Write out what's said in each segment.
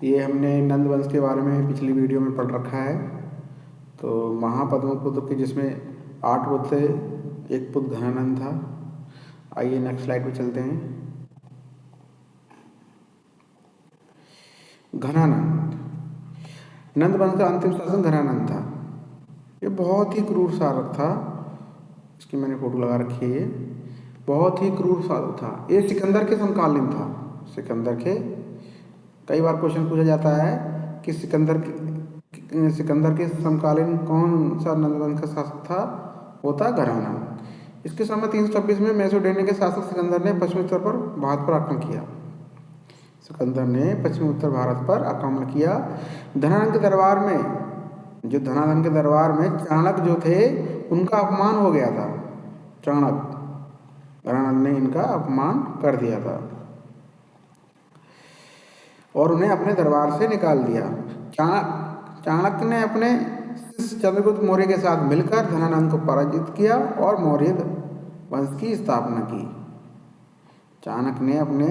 ये हमने नंद वंश के बारे में पिछली वीडियो में पढ़ रखा है। तो महापद्मपुत्र के जिसमें 8 पुत्र थे, एक पुत्र घनानंद था। आइए नेक्स्ट स्लाइड पे चलते हैं। घनानंद, नंद वंश का अंतिम शासक घनानंद था। ये बहुत ही क्रूर शासक था। इसकी मैंने फोटो लगा रखी है। बहुत ही क्रूर शासक था। ये सिकंदर के समकालीन था। सिकंदर के कई बार क्वेश्चन पूछा जाता है कि सिकंदर के समकालीन कौन सा नंद वंश का शासक था। वो था घनानंद। इसके समय 326 में मैसेडोनिया के शासक सिकंदर ने पश्चिमी उत्तर पर भारत पर आक्रमण किया। सिकंदर ने पश्चिमी उत्तर भारत पर आक्रमण किया। धनानंद के दरबार में चाणक्य जो थे उनका अपमान हो गया था। घनानंद ने इनका अपमान कर दिया था और उन्हें अपने दरबार से निकाल दिया। चाणक्य ने अपने शिष्य चंद्रगुप्त मौर्य के साथ मिलकर धनानंद को पराजित किया और मौर्य वंश की स्थापना की। चाणक्य ने अपने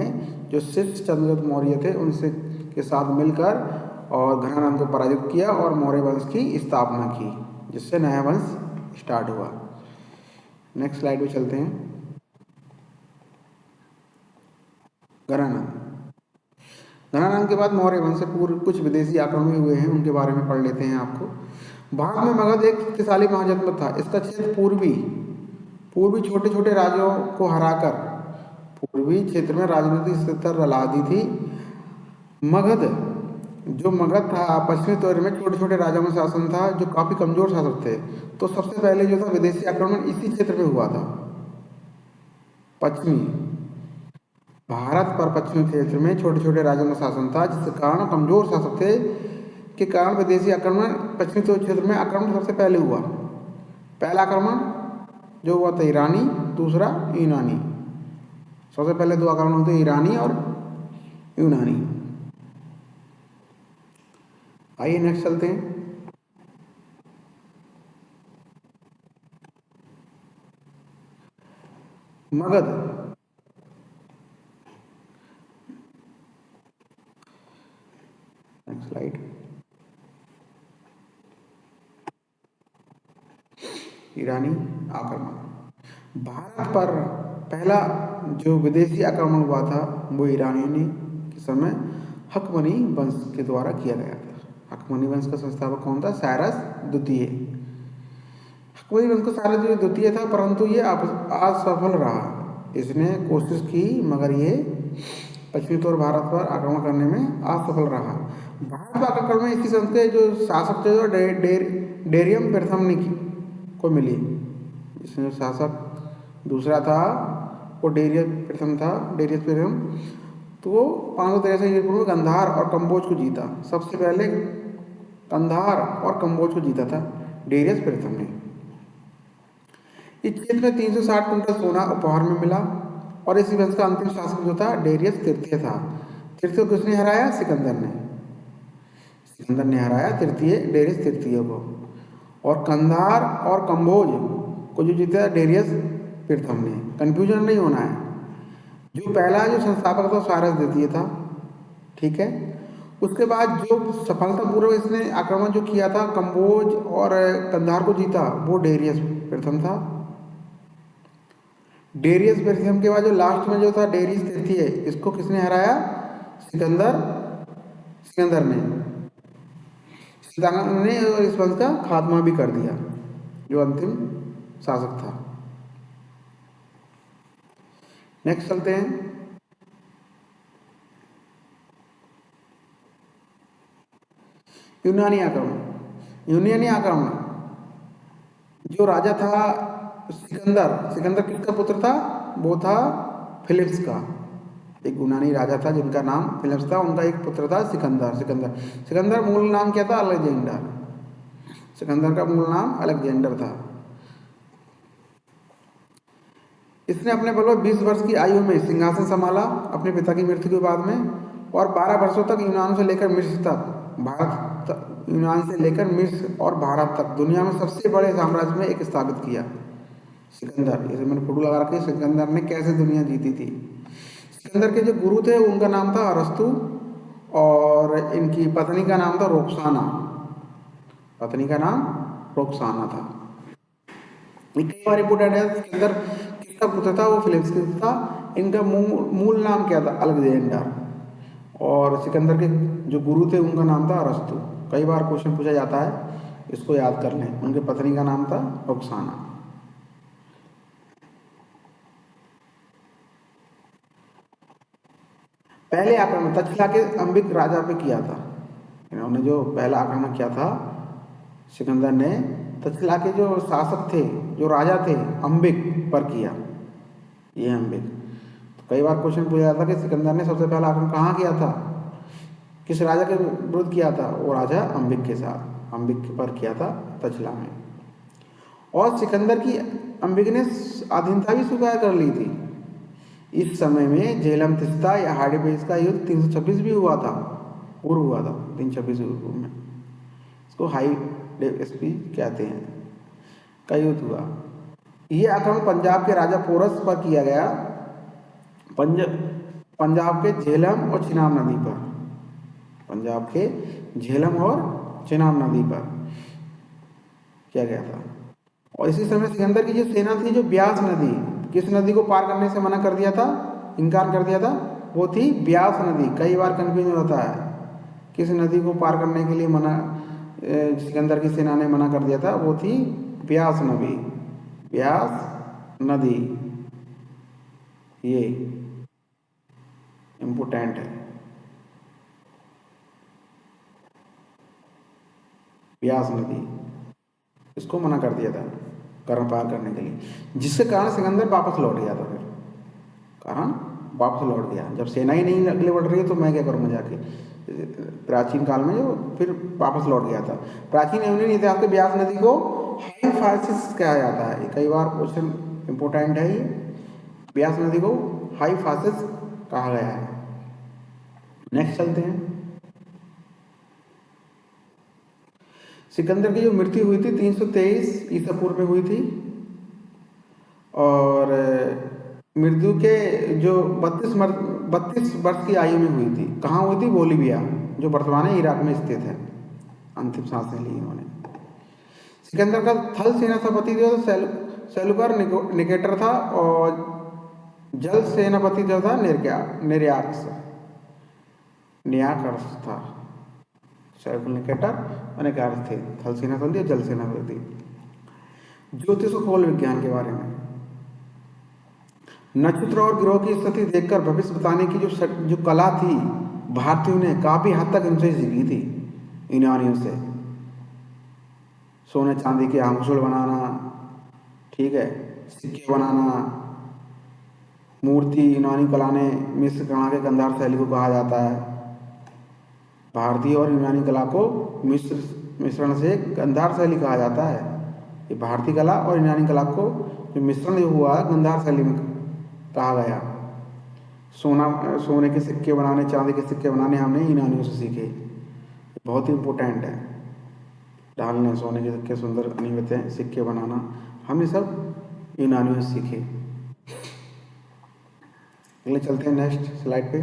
जो शिष्य चंद्रगुप्त मौर्य थे उनसे के साथ मिलकर और घनानंद को पराजित किया और मौर्य वंश की स्थापना की, जिससे नया वंश स्टार्ट हुआ। नेक्स्ट स्लाइड पे चलते हैं। घनानंद के बाद मौर्य वंश से पूर्व कुछ विदेशी आक्रमण हुए हैं, उनके बारे में पढ़ लेते हैं आपको। भारत में मगध एक शक्तिशाली महाजनपद था। इसका क्षेत्र पूर्वी छोटे छोटे राज्यों को हराकर पूर्वी क्षेत्र में राजनीतिक स्थिरता ला दी थी। मगध था पश्चिमी तौर में छोटे छोटे राज्यों में शासन था जो काफी कमजोर शासक थे। तो सबसे पहले जो था विदेशी आक्रमण इसी क्षेत्र में हुआ था। भारत पर पश्चिमी क्षेत्र में छोटे छोटे राज्यों में शासन था, जिसके कारण कमजोर शासक थे के कारण विदेशी आक्रमण पश्चिमी क्षेत्र में आक्रमण सबसे पहले हुआ। पहला आक्रमण जो हुआ था ईरानी, दूसरा यूनानी। सबसे पहले 2 आक्रमण होते ईरानी और यूनानी। आइए नेक्स्ट चलते हैं। Magadh, next slide. ईरानी आक्रमण। भारत पर पहला जो विदेशी आक्रमण हुआ था वो ईरानी के समय हकमनी वंश के द्वारा किया गया था। हकमनी वंश का संस्थापक कौन था? साइरस द्वितीय। हकमनी वंश का साइरस द्वितीय था, परंतु ये असफल रहा। इसने कोशिश की मगर ये पश्चिमी तौर भारत पर आक्रमण करने में असफल रहा। भारत पर आक्रमण में इसी वंश के जो शासक थे डेरियम प्रथम को मिली। इसमें शासक दूसरा था वो डेरियस प्रथम। तो वो 563 ईस्वी में कंधार और कम्बोज को जीता। सबसे पहले कंधार और कम्बोज को जीता था डेरियस प्रथम ने। इस क्षेत्र में 360 कुंटल सोना उपहार में मिला और इसी वंश का अंतिम शासक जो था डेरियस तृतीय था। तृतीय को किसने हराया? सिकंदर ने हराया डेरियस तृतीय को। और कंधार और कम्बोज को जो जीता डेरियस प्रथम ने। कंफ्यूजन नहीं होना है। जो पहला जो संस्थापक था साइरस द्वितीय था, ठीक है। उसके बाद जो सफलतापूर्वक इसने आक्रमण जो किया था कम्बोज और कंधार को जीता वो डेरियस प्रथम था। डेरियस प्रथम के बाद जो लास्ट में जो था डेरियस तृतीय, इसको किसने हराया? सिकंदर ने और इस वंश का खात्मा भी कर दिया जो अंतिम शासक था। नेक्स्ट चलते हैं। यूनानी आक्रमण जो राजा था सिकंदर किसका पुत्र था? वो था फिलिप्स का। एक यूनानी राजा था जिनका नाम फिलिप्स था। उनका एक पुत्र था सिकंदर मूल नाम क्या था? अलेक्जेंडर। सिकंदर का मूल नाम अलेक्जेंडर था। इसने अपने बलवत्त 20 वर्ष की आयु में सिंहासन संभाला अपने पिता की मृत्यु के बाद में, और 12 वर्षों तक यूनान से लेकर मिस्र और भारत तक दुनिया में सबसे बड़े साम्राज्य में एक स्थापित किया। सिकंदर, जैसे मैंने फोटो लगा रखी है, सिकंदर ने कैसे दुनिया जीती थी। सिकंदर के जो गुरु थे उनका नाम था अरस्तु और इनकी पत्नी का नाम था रोक्साना। पत्नी का नाम रोक्साना था। ये कई बार रिपोर्टेड है। सिकंदर किसका पुत्र था? वो फिलिप्स का था। इनका मूल नाम क्या था? अलेक्जेंडर। और सिकंदर के जो गुरु थे उनका नाम था अरस्तु। कई बार क्वेश्चन पूछा जाता है, इसको याद कर लें। उनके पत्नी का नाम था रोक्साना। पहले आक्रमण तक्षशिला के अंबिक राजा पे किया था। इन्होंने जो पहला आक्रमण किया था सिकंदर ने, तक्षशिला के जो शासक थे, जो राजा थे, अंबिक पर किया। ये अंबिक। तो कई बार क्वेश्चन पूछा जाता कि सिकंदर ने सबसे पहला आक्रमण कहाँ किया था, किस राजा के विरुद्ध किया था? वो राजा अंबिक के साथ, अंबिक पर किया था तक्षशिला में। और सिकंदर की अंबिक ने अधीनता भी स्वीकार कर ली थी। इस समय में झेलम तिस्ता या हाड़ीपेश का युद्ध 326 भी हुआ था, पूर्व हुआ था 326 में। इसको हाई एसपी कहते हैं, का युद्ध हुआ। यह आक्रमण पंजाब के राजा पोरस पर किया गया। पंजाब के झेलम और चिनाब नदी पर, पंजाब के झेलम और चिनाब नदी पर किया गया था। और इसी समय सिकंदर की जो सेना थी, जो ब्यास नदी, किस नदी को पार करने से मना कर दिया था, इनकार कर दिया था? वो थी ब्यास नदी। कई बार कंफ्यूजन होता है, किस नदी को पार करने के लिए मना सिकंदर की सेना ने मना कर दिया था? वो थी ब्यास नदी। ब्यास नदी ये इम्पोर्टेंट है, ब्यास नदी, इसको मना कर दिया था कर्म पार करने के लिए, जिसके कारण सिकंदर वापस लौट गया था। फिर कारण वापस लौट गया। जब सेना ही नहीं अगले बढ़ रही है तो मैं क्या करूँगा जाके? प्राचीन काल में जो फिर वापस लौट गया था। प्राचीन यूनानी इतिहास के ब्यास नदी को हाईफासिस कहा जाता है। कई बार क्वेश्चन इंपोर्टेंट है। ये ब्यास नदी को हाईफासिस कहा गया है। नेक्स्ट चलते हैं। सिकंदर की जो मृत्यु हुई थी 323 ईसा पूर्व में हुई थी। और मृत्यु के जो 32 वर्ष की आयु में हुई थी। कहाँ हुई थी? बोलीविया, जो वर्तमान इराक में स्थित है। अंतिम सांसें ली इन्होंने। सिकंदर का थल सेनापति जो सेलुकर निकेटर था, और जल सेनापति जो था निर्याक्स था। सेलुकर निकेटर अनेकार्स थे। थल सेनापति और जल सेनापति। ज्योतिष और खगोल विज्ञान के बारे में, नक्षत्र और ग्रहों की स्थिति देखकर भविष्य बताने की जो कला थी, भारतीयों ने काफी हद तक इनसे सीखी थी, यूनानियों से। सोने चांदी के आभूषण बनाना, ठीक है, सिक्के बनाना, मूर्ति, यूनानी कला ने मिस्र कला के गंधार शैली को कहा जाता है। भारतीय और यूनानी कला को मिश्रण से गंधार शैली कहा जाता है। ये भारतीय कला और यूनानी कला को जो मिश्रण हुआ गंधार शैली में कहा गया। सोने के सिक्के बनाने, चांदी के सिक्के बनाने हमने यूनानियों से सीखे। बहुत ही इम्पोर्टेंट है। डालने सोने के सिक्के, सुंदर अनियमित सिक्के बनाना, हमने सब यूनानियों से सीखे। अगले चलते हैं नेक्स्ट स्लाइड पे।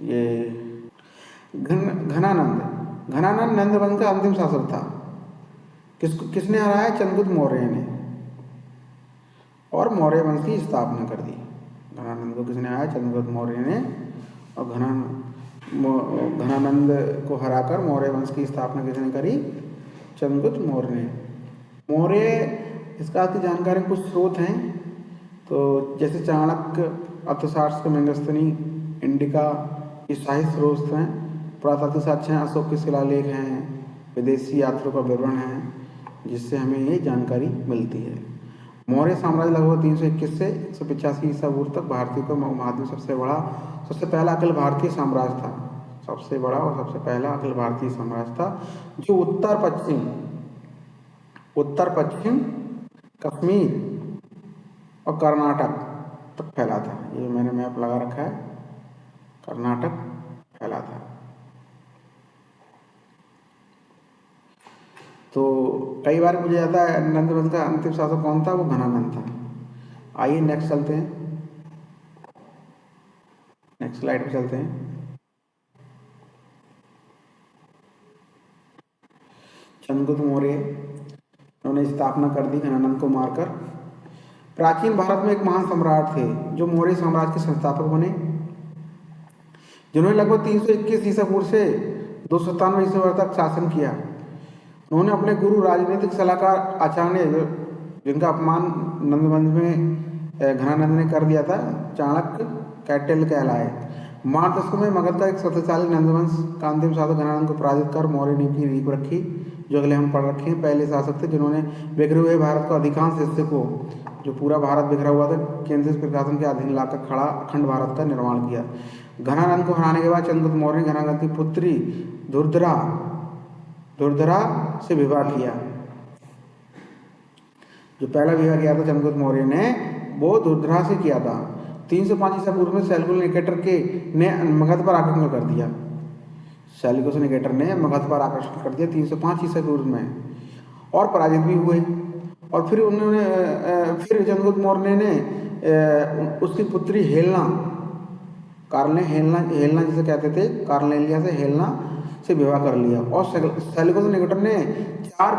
ये घनानंद नंद वंश का अंतिम शासक था। किसने हराया? चंद्रगुप्त मौर्य ने, और मौर्य वंश की स्थापना कर दी। घनानंद को किसने हराया? चंद्रगुप्त मौर्य ने। और घनानंद को हराकर मौर्य वंश की स्थापना किसने करी? चंद्रगुप्त मौर्य ने। मौर्य, इसका की जानकारी कुछ स्रोत हैं, तो जैसे चाणक्य, अर्थशास्त्र, मेगस्थनी, इंडिका, ये साहित्य स्रोत हैं। पुरातत्व साक्ष्य हैं, अशोक के शिलालेख हैं, विदेशी यात्रियों का विवरण है, जिससे हमें ये जानकारी मिलती है। मौर्य साम्राज्य लगभग 321 से 185 ईसा पूर्व तक भारतीय को महाद्वीप सबसे पहला अखिल भारतीय साम्राज्य था। सबसे बड़ा और सबसे पहला अखिल भारतीय साम्राज्य था, जो उत्तर पश्चिम कश्मीर और कर्नाटक तक फैला था। ये मैंने मैप लगा रखा है, कर्नाटक फैला था। तो कई बार पूछा जाता है नंद वंश का अंतिम शासक कौन था, वो घनानंद था। आइए नेक्स्ट चलते हैं, नेक्स्ट स्लाइड पे चलते हैं। चंद्रगुप्त मौर्य, उन्होंने स्थापना कर दी घनानंद को मारकर। प्राचीन भारत में एक महान सम्राट थे जो मौर्य साम्राज्य के संस्थापक बने, जिन्होंने लगभग 321 ईसा पूर्व से 297 ईसा पूर्व तक शासन किया। उन्होंने अपने गुरु राजनीतिक सलाहकार आचार्य, जिनका अपमान नंदवंश में घनानंद ने कर दिया था, चाणक्य कैटिल कहलाए। मार्च में मगध का एक शक्तिशाली नंदवंश का अंतिम शासक घनानंद को पराजित कर मौर्य नीति की रीप रखी, जो अगले हम पढ़ रखे हैं। पहले शासक थे जिन्होंने बिखरे हुए भारत को अधिकांश हिस्से को, जो पूरा भारत बिखरा हुआ था, केंद्रीय प्रशासन के अधीन लाकर खड़ा अखंड भारत का निर्माण किया। घनानंद को हराने के बाद चंद्रगुप्त मौर्य ने घनानंद की पुत्री धुरधरा से विवाह किया। जो पहला विवाह किया था चंद्रगुप्त मौर्य ने, वो धुरधरा से किया था। 305 ईसा पूर्व में सेल्युकस निकेटर ने मगध पर आक्रमण कर दिया। सेल्युकस निकेटर ने मगध पर आक्रमण कर दिया 305 ईसा पूर्व में, और पराजित भी हुए। और फिर चंद्रगुप्त मौर्य ने उसकी पुत्री हेलना जिसे कहते थे, कार्नेलिया से हेलना से विवाह कर लिया। और सेल्युकस निकेटर ने चार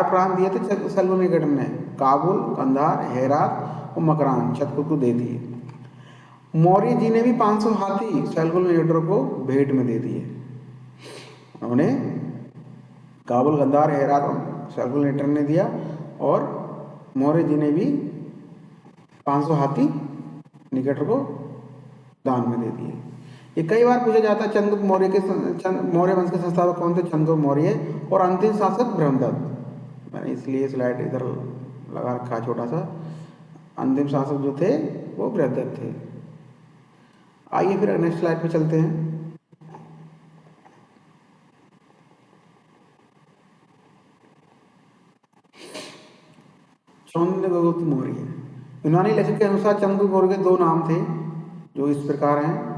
प्रांत दिए थे। सेल्युकस निकेटर ने काबुल, कंधार, हेरात और मकरान छतरपुर को दे दिए। मौर्य जी ने भी 500 हाथी सेल्युकस निकेटर को भेंट में दे दिए। उन्होंने काबुल, कंधार, हेरात और सेल्युकस निकेटर ने दिया, और मौर्य जी ने भी 500 हाथी निकेटर को दान में दे दिए। ये कई बार पूछा जाता है चंद्रगुप्त मौर्य वंश के संस्थापक कौन थे? चंद्रगुप्त मौर्य। और अंतिम शासक ब्रह्मदत्त। मैंने इसलिए स्लाइड इधर लगा रखा छोटा सा। अंतिम शासक जो थे वो ब्रह्मदत्त थे। आइए फिर नेक्स्ट स्लाइड पे चलते हैं। चंद्रगुप्त मौर्य। यूनानी लेखक के अनुसार चंद्रगुप्त मौर्य के दो नाम थे, जो इस प्रकार हैं।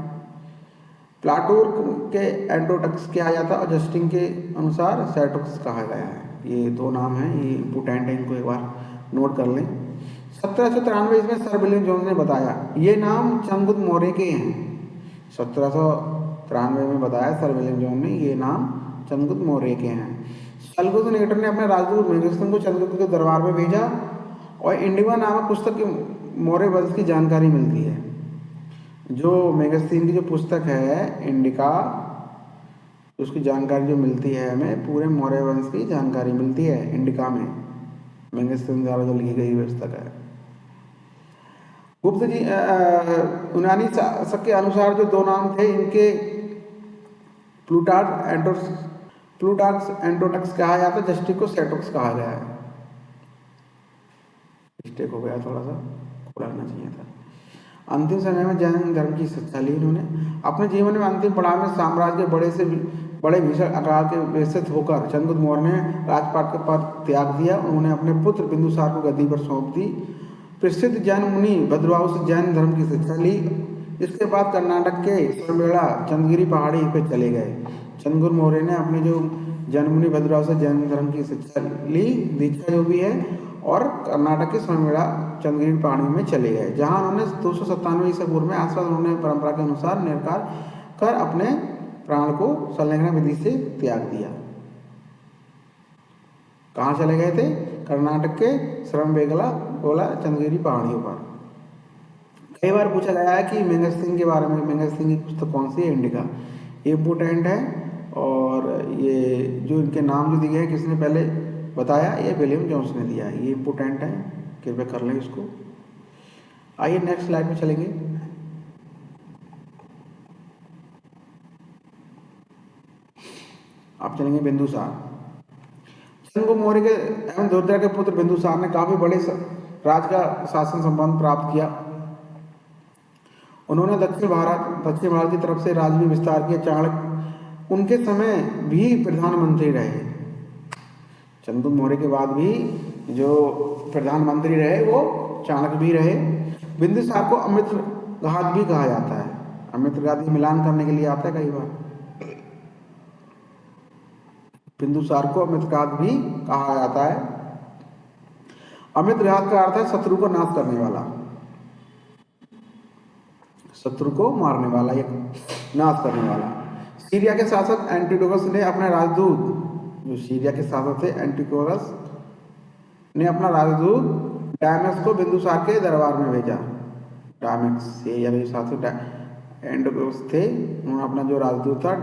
प्लाटूर के एंटोटक्स कहा जाता है और जस्टिन के अनुसार सेटोक्स कहा गया है। ये दो नाम हैं, ये इंपोर्टेंट है, इनको एक बार नोट कर लें। 1793 में सर विलियम जोन्स ने बताया ये नाम चंद्रगुप्त मौर्य के हैं। 1793 में बताया सर विलियम जोन्स ने ये नाम चंद्रगुप्त मौर्य के हैं। सेल्युकस निकेटर ने अपने राजदूत मेगस्थन को चंद्रगुप्त के दरबार में भेजा, और इंडिका नामक पुस्तक की मौर्य वंश की जानकारी मिलती है। जो मेगस्थीन की जो पुस्तक है इंडिका, उसकी जानकारी जो मिलती है हमें, पूरे मौर्य वंश की जानकारी मिलती है इंडिका में। मेगस्थीन द्वारा जो लिखी गई पुस्तक है। गुप्त जी यूनानी शासक के अनुसार जो दो नाम थे इनके प्लूटार्क्स एंटोटक्स कहा जाता है, जस्टिस को सेटोक्स कहा गया है। मिस्टेक हो गया, थोड़ा सा खुलाना चाहिए था। अंतिम समय में जैन धर्म की शिक्षा ली इन्होंने। अपने जीवन में अंतिम पड़ाव में साम्राज्य के बड़े भीषण आकार के विकसित होकर चंद्रगुप्त मौर्य ने राजपाट का पद त्याग दिया। उन्होंने अपने पुत्र बिंदुसार को गद्दी पर सौंप दी। प्रसिद्ध जैन मुनि भद्रवाहु से जैन धर्म की शिक्षा ली। इसके बाद कर्नाटक के स्वयंबेड़ा चंद्रगिरी पहाड़ी पर चले गए। चंद्रगुप्त मौर्य ने अपने जो जैन मुनि भद्रवाहु से जैन धर्म की शिक्षा ली, दीक्षा जो भी है, और कर्नाटक के स्वयंबेड़ा चंद्रगिरी पहाड़ी में चले गए, जहां उन्होंने 297 ईसा पूर्व में आसपास उन्होंने परंपरा के अनुसार निर्कार कर अपने प्राण को संलग्न विधि से त्याग दिया। कहाँ चले गए थे? कर्नाटक के श्रवणबेगला चंद्रगिरी पहाड़ियों पर। कई बार पूछा गया है कि मेगस्थीन के बारे में। मेगस्थीन की पुस्तक कौन सी है? इंडिका। ये इम्पोर्टेंट है। और ये जो इनके नाम जो दिए हैं किसने पहले बताया? ये विलियम जोन्स ने दिया है। ये इम्पोर्टेंट है, कृपया कर लें इसको। आइए नेक्स्ट स्लाइड में चलेंगे। अब चलेंगे बिंदुसार। चंद्रगुप्त मौर्य के एवं धुरधरा के पुत्र बिंदुसार ने काफी बड़े राज का शासन संबंध प्राप्त किया। उन्होंने दक्षिण भारत की तरफ से राज्य विस्तार किया। चाणक्य उनके समय भी प्रधानमंत्री रहे। चंद्रगुप्त मौर्य के बाद भी जो प्रधानमंत्री रहे वो चाणक्य भी रहे। बिंदुसार को अमृतघात भी कहा जाता है। अमृतघात मिलान करने के लिए आता है कई बार। बिंदुसार को अमितघात भी कहा जाता है। अमितघात का अर्थ है शत्रु को नाश करने वाला, शत्रु को मारने वाला या नाश करने वाला। सीरिया के शासक एंटिओकस ने अपना राजदूत, जो सीरिया के शासक थे एंटिओकस ने अपना राजदूत डायमेक्स को बिंदुसार के दरबार में भेजा। डायमेक्स सीरिया के शासक एंटिओकस थे, उन्होंने अपना जो राजदूत था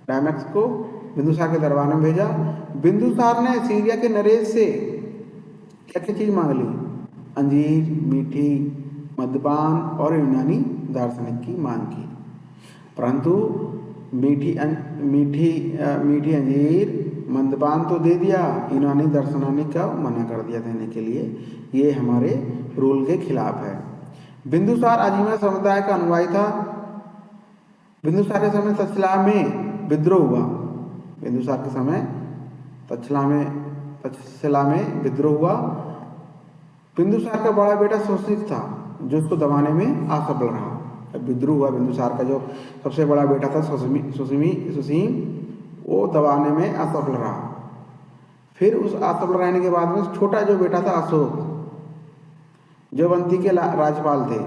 डायमेक्स को बिंदुसार के दरबार में भेजा। बिंदुसार ने सीरिया के नरेश से क्या क्या चीज मांग ली? अंजीर, मीठी, मद्यपान और यूनानी दार्शनिक की मांग की, परंतु मीठी अंजीर, मद्यपान तो दे दिया, यूनानी दार्शनिक का मना कर दिया देने के लिए। ये हमारे रूल के खिलाफ है। बिंदुसार आजीवन समुदाय का अनुयायी था। बिंदुसार के समय तक्षशिला में विद्रोह हुआ। बिंदुसार के समय तक्षशिला में विद्रोह हुआ। बिंदुसार का बड़ा बेटा सुसीम था, जो उसको दबाने में असफल रहा। विद्रोह हुआ, बिंदुसार का जो सबसे बड़ा बेटा था सुसीम, वो दबाने में असफल रहा। फिर उस असफल रहने के बाद में छोटा जो बेटा था अशोक, जो अवंती के राज्यपाल थे,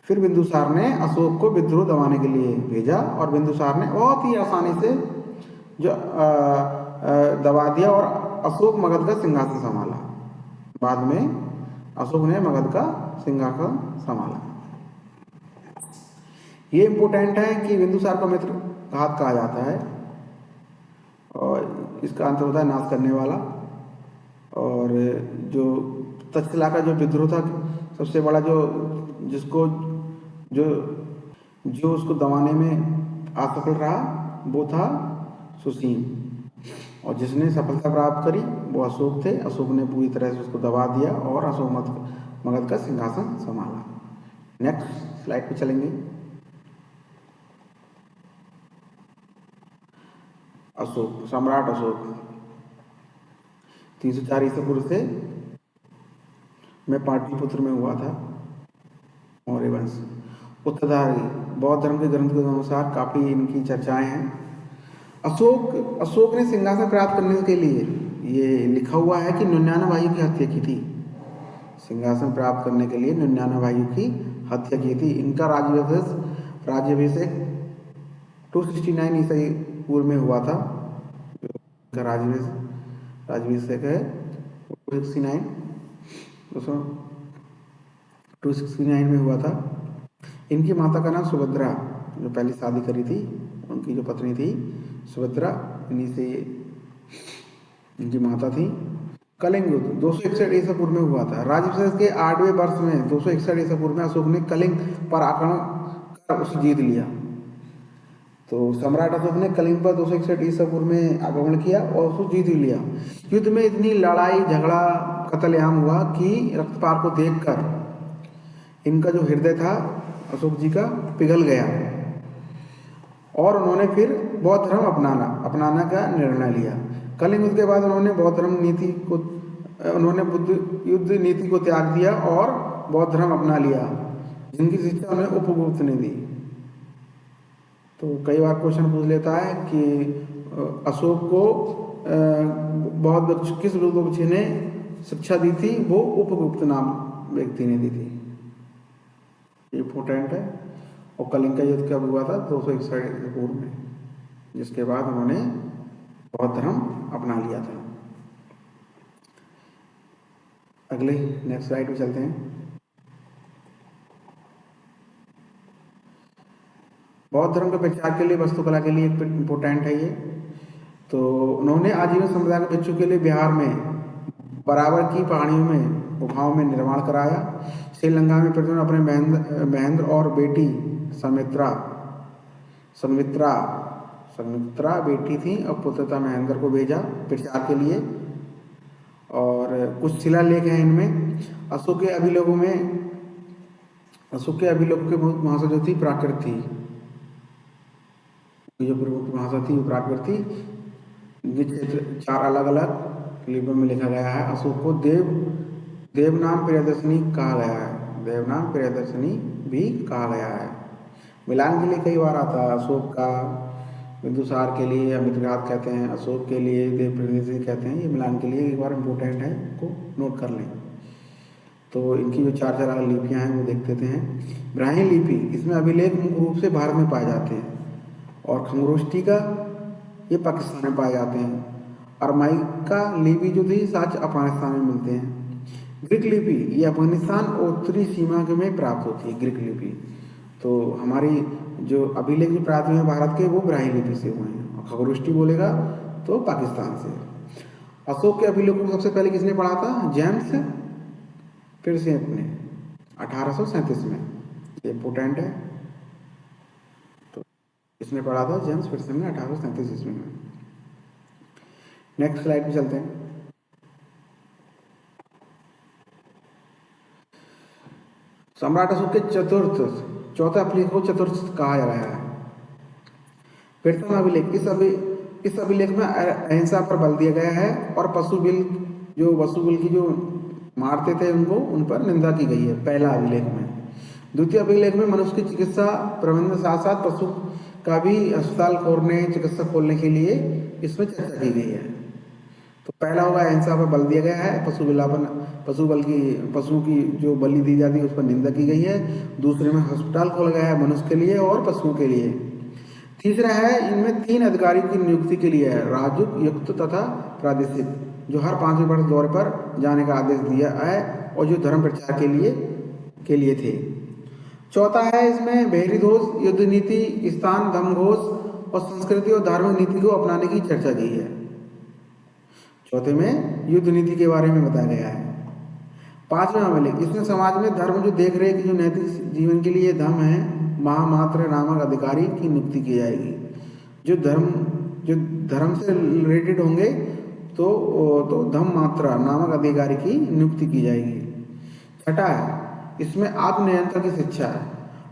फिर बिंदुसार ने अशोक को विद्रोह दबाने के लिए भेजा और बिंदुसार ने बहुत ही आसानी से जो दबा दिया और अशोक मगध का सिंहासन संभाला। बाद में अशोक ने मगध का सिंहासन संभाला। ये इंपोर्टेंट है कि बिंदुसार को मित्रघात कहा जाता है और इसका अंत होता है नाश करने वाला। और जो तक्षशिला का जो विद्रोह था, सबसे बड़ा जिसको जो उसको दबाने में असफल रहा वो था सुसीम, और जिसने सफलता प्राप्त करी वो अशोक थे। अशोक ने पूरी तरह से उसको दबा दिया और अशोक मगध का सिंहासन संभाला। नेक्स्ट स्लाइड पे चलेंगे। अशोक, सम्राट अशोक 304 ईसा पूर्व से में पाटलिपुत्र में हुआ था। मौर्य वंश उत्तरधारी बौद्ध धर्म के ग्रंथ के अनुसार काफी इनकी चर्चाएं हैं। अशोक ने सिंहासन प्राप्त करने के लिए ये लिखा हुआ है कि 99 भाइयों की हत्या की थी। सिंहासन प्राप्त करने के लिए 99 भाइयों की हत्या की थी। इनका राज्याभिषेक 269 ईसा पूर्व में हुआ था। इनका राज्याभिषेक है 269 में हुआ था। इनकी माता का नाम सुभद्रा, जो पहली शादी करी थी, उनकी जो पत्नी थी सुभद्रा, इन्हीं से इनकी माता थी। कलिंग युद्ध 261 ईसा पूर्व में हुआ था। राज्याभिषेक के 8वें वर्ष में 261 ईसा पूर्व में अशोक ने कलिंग पर आक्रमण कर उसे जीत लिया। तो सम्राट अशोक ने कलिंग पर 261 ईसा पूर्व में आक्रमण किया और उसको जीत लिया। युद्ध में इतनी लड़ाई झगड़ा कत्लेआम हुआ कि रक्तपात को देखकर इनका जो हृदय था अशोक जी का पिघल गया और उन्होंने फिर बौद्ध धर्म अपनाना का निर्णय लिया। कलिंग युद्ध के बाद उन्होंने बुद्ध युद्ध नीति को त्याग दिया और बौद्ध धर्म अपना लिया, जिनकी शिक्षा उन्हें उपगुप्त ने दी। तो कई बार क्वेश्चन पूछ लेता है कि अशोक को बौद्ध किस व्यक्ति ने शिक्षा दी थी? वो उपगुप्त नाम व्यक्ति ने दी थी। इम्पोर्टेंट है। और कलिंग का युद्ध कब हुआ था? 261 पूर्व में, जिसके बाद उन्होंने बौद्ध धर्म अपना लिया था। अगले नेक्स्ट स्लाइड पे चलते हैं। बौद्ध धर्म के प्रचार के लिए वास्तुकला के लिए एक इम्पोर्टेंट है ये। तो उन्होंने आजीवन समुदाय के बच्चों के लिए बिहार में बराबर की पहाड़ियों में गुफाओं में निर्माण कराया। श्रीलंका में प्रथम अपने महेंद्र और बेटी संमित्रा बेटी थी और पुत्र था महेंद्र को भेजा प्रचार के लिए। और कुछ शिलालेख हैं इनमें। अशोक के अभिलोक के प्रमुख भाषा जो थी प्राकृत थी। जो प्रमुख भाषा थी वो प्राकृत थी। ये क्षेत्र 4 अलग अलग लिपियों में लिखा गया है। अशोक को देवनाम प्रियदर्शनी कहा गया है। देवनाम प्रियदर्शनी भी कहा गया है। मिलान के लिए कई बार आता है अशोक का बिंदुसार के लिए अमितघात कहते हैं, अशोक के लिए देवप्रतिनिधि कहते हैं। ये मिलान के लिए एक बार इम्पोर्टेंट है, को नोट कर लें। तो इनकी जो चार चार लिपियाँ हैं वो देख लेते हैं। ब्राह्मी लिपि, इसमें अभिलेख मुख्य रूप से भारत में पाए जाते हैं, और खंगरोष्ठी ये पाकिस्तान में पाए जाते हैं। अरमाइका लिपि जो थी साक्ष्य अफगानिस्तान में मिलते हैं। ग्रीक लिपि ये अफगानिस्तान और उत्तरी सीमा में प्राप्त होती है, ग्रीक लिपि। तो हमारी जो अभिलेख जो प्राप्त हुए हैं भारत के, वो ब्राह्मी लिपि से हुए हैं। और खंगरोष्ठी बोलेगा तो पाकिस्तान से। अशोक के अभिलेख को सबसे पहले किसने पढ़ा था? जेम्स पियर्सन ने 1837 में। ये इम्पोर्टेंट है, तो इसने पढ़ा था जेम्स पियर्सन ने 1837 ईस्वी में। नेक्स्ट स्लाइड पे चलते हैं। सम्राट अशोक के चौथा अभिलेख को चतुर्थ कहा जा रहा है। प्रथम अभिलेख, इस अभिलेख में अहिंसा पर बल दिया गया है, और पशुबल की जो मारते थे उनको, उन पर निंदा की गई है पहला अभिलेख में। द्वितीय अभिलेख में मनुष्य की चिकित्सा प्रबंधन साथ साथ पशु का भी अस्पताल खोलने, चिकित्सा खोलने के लिए इसमें चर्चा की गई है। तो पहला होगा अहिंसा पर बल दिया गया है, पशु की जो बलि दी जाती है उस पर निंदा की गई है। दूसरे में अस्पताल खोला गया है मनुष्य के लिए और पशुओं के लिए। तीसरा है, इनमें 3 अधिकारी की नियुक्ति के लिए है, राजूक, युक्त तथा प्रादेशिक, जो हर 5वें वर्ष दौरे पर जाने का आदेश दिया है और जो धर्म प्रचार के लिए थे। चौथा है, इसमें बहरी घोष, युद्ध नीति, स्थान, धर्मघोष और संस्कृति और धार्मिक नीति को अपनाने की चर्चा की है। चौथे में युद्ध नीति के बारे में बताया गया है। 5वां अभिलेख, इसमें समाज में धर्म जो देख रेख जो नैतिक जीवन के लिए धर्म है, महामात्र नामक अधिकारी की नियुक्ति की जाएगी। जो धर्म से रिलेटेड होंगे तो धम्ममात्रा नामक अधिकारी की नियुक्ति की जाएगी। छठा है, इसमें आत्मनियंत्रण की शिक्षा है,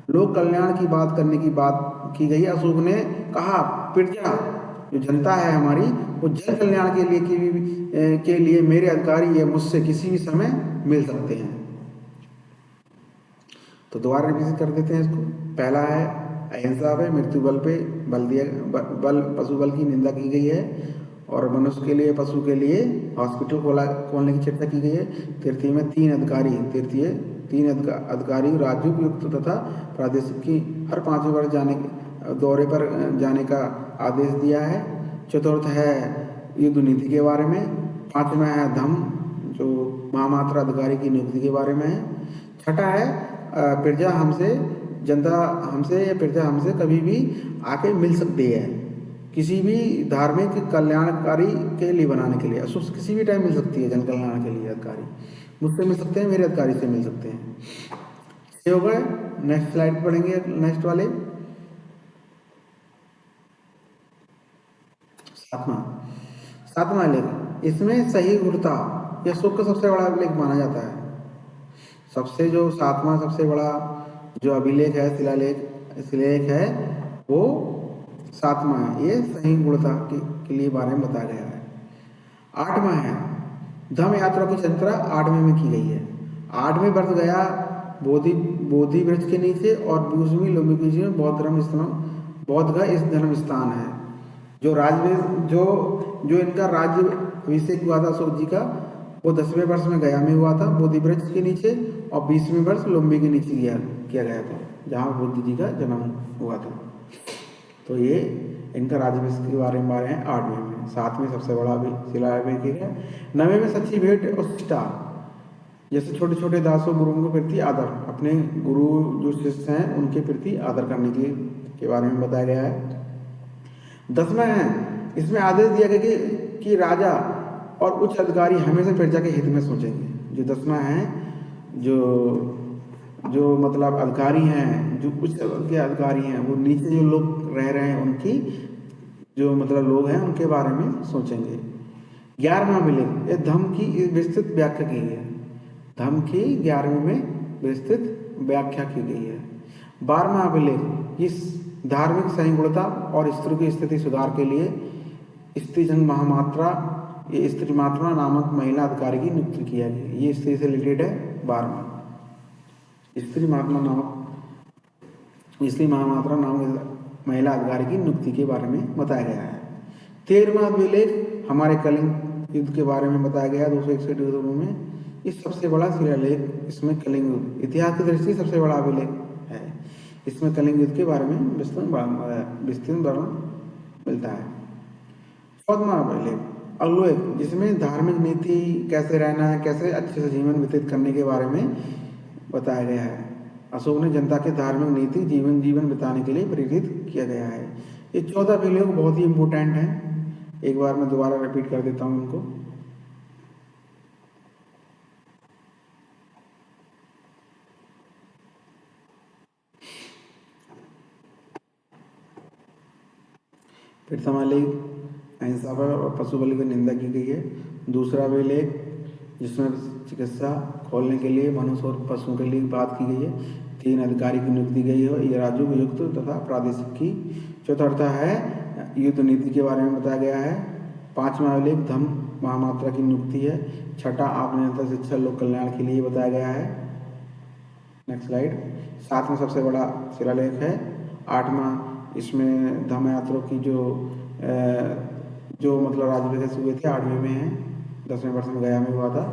लोक कल्याण की बात करने की बात की गई। अशोक ने कहा, प्रजा जो जनता है हमारी, वो जन कल्याण के लिए मेरे अधिकारी ये मुझसे किसी भी समय मिल सकते हैं। तो दोबारा रिविजन कर देते हैं इसको। पहला है अहिंसा पे, मृत्यु बल पे पशु बल की निंदा की गई है, और मनुष्य के लिए, पशु के लिए हॉस्पिटल खोलने की चर्चा की गई है। तृतीय में 3 अधिकारी राजूक, युक्त तथा प्रादेशिक की हर 5वें वर्ष दौरे पर जाने का आदेश दिया है। चतुर्थ है युद्ध नीति के बारे में। 5वां है धम्म, जो महामात्र अधिकारी की नियुक्ति के बारे में है। छठा है प्रजा हमसे कभी भी आके मिल सकती है, किसी भी धार्मिक कल्याणकारी के लिए बनाने के लिए। अशोक किसी भी टाइम मिल सकती है जन कल्याण के लिए अधिकारी, मुझसे मिल सकते हैं, मेरे अधिकारी से मिल सकते हैं। ये हो गए। नेक्स्ट स्लाइड पढ़ेंगे, नेक्स्ट वाले। सातवां लेख, इसमें सही गुणता, यह अशोक का सबसे बड़ा अभिलेख माना जाता है। सबसे बड़ा जो अभिलेख है, शिलालेख है, वो 7वां है। ये सही गुणता के लिए बारे में बताया गया है। 8वां है धम्म यात्रा की चर्चा 8वें में की गई है। 8वें वर्ष गया बोधि वृक्ष के नीचे, और 20वीं लुम्बिनी में बौद्ध का इस धर्म स्थान है। जो इनका राज्य अभिषेक हुआ था अशोक जी का, वो 10वें वर्ष में गया में हुआ था बोधि वृक्ष के नीचे, और 20वें वर्ष लुम्बिनी के नीचे किया गया था, जहाँ बुद्ध जी का जन्म हुआ था। तो ये इनका राज्याभिषेक के बारे में 8वें में। 7वें सबसे बड़ा भी शिलालेख है। 9वें में सच्ची भेंट और शिष्टा, जैसे छोटे छोटे दासों गुरुओं के प्रति आदर, अपने गुरु जो शिष्य हैं उनके प्रति आदर करने के बारे में बताया गया है। 10वां है, इसमें आदेश दिया गया कि राजा और उच्च अधिकारी हमेशा प्रजा के हित में सोचेंगे। जो 10वां है, जो मतलब अधिकारी हैं, जो उच्च के अधिकारी हैं, वो नीचे जो लोग रह रहे हैं उनकी जो मतलब लोग हैं उनके बारे में सोचेंगे। 11वां अभिलेख, ये धम्म की विस्तृत व्याख्या की है। धम्म की 11वें में विस्तृत व्याख्या की गई है। 12वां अभिलेख, इस धार्मिक सहिष्णुता और स्त्री की स्थिति सुधार के लिए स्त्री संघ स्त्री महात्मा नामक महिला अधिकारी की नियुक्ति किया गया। ये स्त्री से रिलेटेड है। 12वां स्त्री महात्मा नामक महिला अधिकारी की नियुक्ति के बारे में बताया गया है। 13वां अभिलेख हमारे कलिंग युद्ध के बारे में बताया गया 261 ईस्वी में। इस सबसे बड़ा शिलालेख इसमें कलिंग युद्ध इतिहास की दृष्टि से सबसे बड़ा अभिलेख है। इसमें कलिंग युद्ध के बारे में विस्तृत वर्णन मिलता है। 14वां अभिलेख अल्लोक, जिसमें धार्मिक नीति कैसे रहना है, कैसे अच्छे से जीवन व्यतीत करने के बारे में बताया गया है। अशोक ने जनता के धार्मिक नीति जीवन बिताने के लिए प्रेरित किया गया है। ये 14 अभिलेख बहुत ही इम्पोर्टेंट है। एक बार मैं दोबारा रिपीट कर देता हूँ इनको। प्रथम अभिलेख अहिंसा पर और पशु बलि की निंदा की गई है। दूसरा अभिलेख जिसमें चिकित्सा खोलने के लिए मनुष्य और पशुओं के लिए बात की गई है। 3 अधिकारी की नियुक्ति की गई है, ये राजू युक्त तथा प्रादेशिक की। चौथा है युद्ध नीति के बारे में बताया गया है। 5वां अभिलेख धर्म महामात्रा की नियुक्ति है। 6ठा आत्मनिर्भर शिक्षा लोक कल्याण के लिए बताया गया है। Next slide. 7वां सबसे बड़ा शिलालेख है। 8वां इसमें धर्म यात्रों की जो मतलब राजवैसे हुए थे 8वें में है। 10वें वर्ष में गया में हुआ था।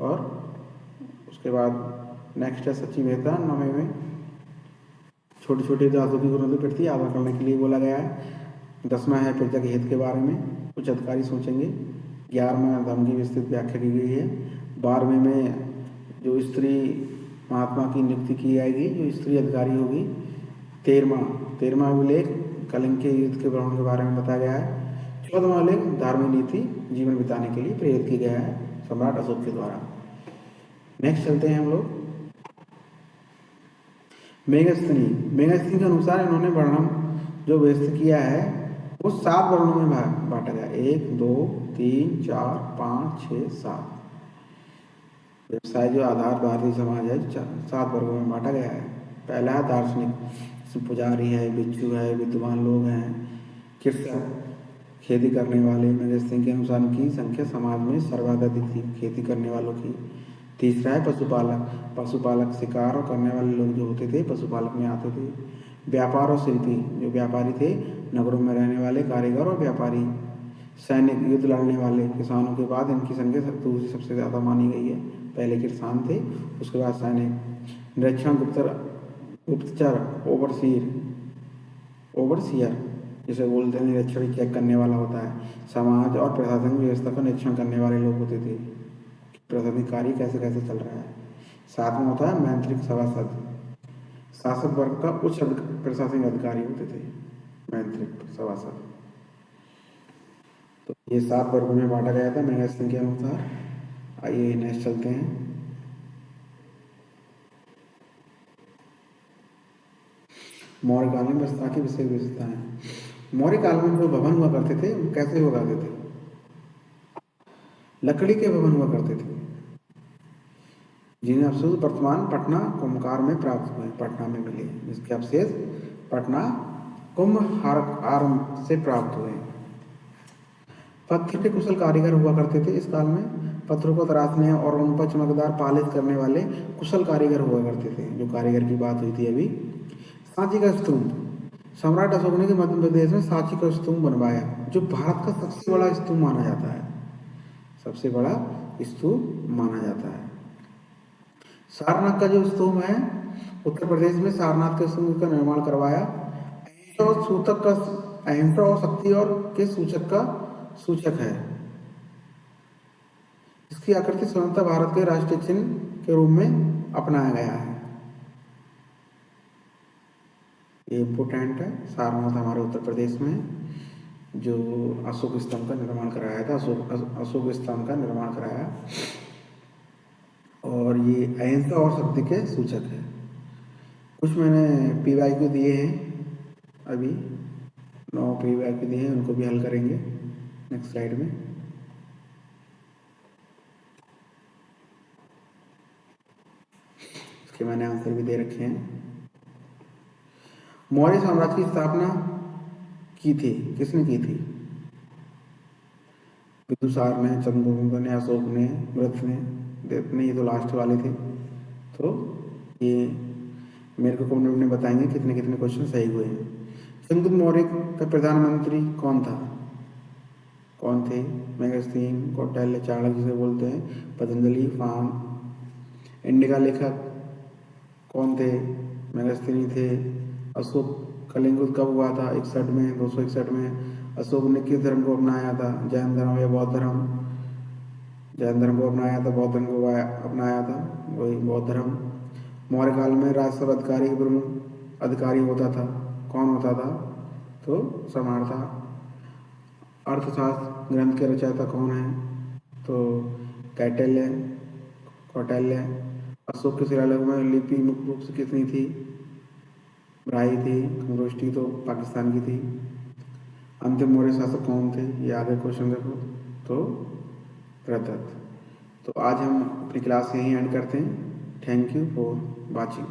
और उसके बाद नेक्स्ट है सच्ची वेहता 9वें में। छोटी छोटी धातु की गुणों की आदर करने के लिए बोला गया है। 10वां है प्रजा के हित के बारे में कुछ अधिकारी सोचेंगे। 11वां धर्म की विस्तृत व्याख्या की गई है। 12वें में जो स्त्री महात्मा की नियुक्ति की जाएगी, जो स्त्री अधिकारी होगी। 13वां अभिलेख कलिंग के युद्ध के वर्णन के बारे में बताया गया है। 14वां अभिलेख धार्मिक नीति जीवन बिताने के लिए प्रेरित किया गया है सम्राट अशोक के द्वारा। नेक्स्ट चलते हैं हम लोग मेगास्थनी के अनुसार इन्होंने वर्णन जो व्यस्त किया है वो 7 वर्णों में बांटा गया। 1 2 3 4 5 6 7 व्यवसाय जो आधार भारतीय समाज है 7 वर्गों में बांटा गया है। पहला है दार्शनिक, पुजारी है, बिच्छू है, विद्वान लोग हैं, कृषक खेती करने वाले। मेगास्थनी के अनुसार की संख्या समाज में सर्वाधिक थी खेती करने वालों की। तीसरा है पशुपालक शिकार करने वाले लोग जो होते थे पशुपालक में आते थे। व्यापार और शिल्पी जो व्यापारी थे, नगरों में रहने वाले कारीगर और व्यापारी। सैनिक युद्ध लड़ने वाले, किसानों के बाद इनकी संख्या दूसरी सबसे ज़्यादा मानी गई है। पहले किसान थे, उसके बाद सैनिक। निरीक्षण गुप्तचर ओवरसीयर जिसे बोलते हैं, निरीक्षण चेक करने वाला होता है। समाज और प्रशासनिक व्यवस्था का निरीक्षण करने वाले लोग होते थे, प्रशासनिक कार्य कैसे कैसे चल रहा है। साथ में होता है मैंत्रिक सभासद, शासक वर्ग का उच्च प्रशासनिक अधिकारी होते थे मैंत्रिक सभासद। तो ये 7 वर्गों में बांटा गया था मेगास्थनी के अनुसार। आइए नेक्स्ट चलते हैं। मौर्य काल में व्यवस्था की विशेष विशेषताएं। मौर्य काल में जो भवन हुआ करते थे वो कैसे हुआ करते थे? लकड़ी के भवन हुआ करते थे, जिन्हें अवशेष वर्तमान पटना कुंभकार में प्राप्त हुए, पटना में मिले, जिसके अवशेष पटना कुंभहार से प्राप्त हुए। पत्थर के कुशल कारीगर हुआ करते थे इस काल में। पत्थरों को तराशने और उन पर चमकदार पालिश करने वाले कुशल कारीगर हुआ करते थे, जो कारीगर की बात हुई थी अभी। सांची का स्तूप, सम्राट अशोक ने मध्य प्रदेश में सांची का स्तूप बनवाया, जो भारत का सबसे बड़ा स्तूप माना जाता है, सबसे बड़ा स्तूप माना जाता है। सारनाथ का जो स्तूप है उत्तर प्रदेश में, सारनाथ के स्तूप का निर्माण करवाया। अहिंसा और शक्ति और के सूचक है। इसकी आकृति स्वतंत्रता भारत के राष्ट्रीय चिन्ह के रूप में अपनाया गया है। ये इम्पोर्टेंट है। सारनाथ हमारे उत्तर प्रदेश में जो अशोक स्तंभ का निर्माण कराया था, अशोक स्तंभ का निर्माण कराया, और ये अहिंसा और शक्ति के सूचक है। कुछ मैंने PYQ दिए हैं, अभी 9 PYQ दिए हैं, उनको भी हल करेंगे नेक्स्ट स्लाइड में। इसके मैंने आंसर भी दे रखे हैं। मौर्य साम्राज्य की स्थापना की थी, किसने की थी? बिंदुसार ने, चंद्रगुप्त ने, अशोक ने, मृत ने, ये तो लास्ट वाले थे। तो ये मेरे को कमेंट में बताएंगे कितने कितने क्वेश्चन सही हुए हैं। चंद्रगुप्त मौर्य का प्रधानमंत्री कौन था? कौन थे? मेगस्तीन, कौटिल्य, चाणक्य जिसे बोलते हैं, पतंजलि, फान। इंडिका लेखक कौन थे? मेगस्तीनी थे। अशोक कलिंग युद्ध कब हुआ था? 61 में, 261 में। अशोक ने किस धर्म को अपनाया था? जैन धर्म या बौद्ध धर्म? जैन धर्म को अपनाया था, बौद्ध धर्म को अपनाया था, वही बौद्ध धर्म। मौर्य काल में राजस्व अधिकारी प्रमुख अधिकारी होता था, कौन होता था? तो सम्राट था। अर्थशास्त्र ग्रंथ के रचयिता कौन है? तो कौटिल्य, कौटिल्य। अशोक के शिलालेख में लिपि मुख्य रूप से कितनी थी? ब्राह्मी थी। खंडोष्ठी तो पाकिस्तान की थी। अंतिम मौर्य शासक कौन थे? ये आगे क्वेश्चन देखो तो प्रदत्त। तो आज हम अपनी क्लास यहीं एंड करते हैं। Thank you for watching.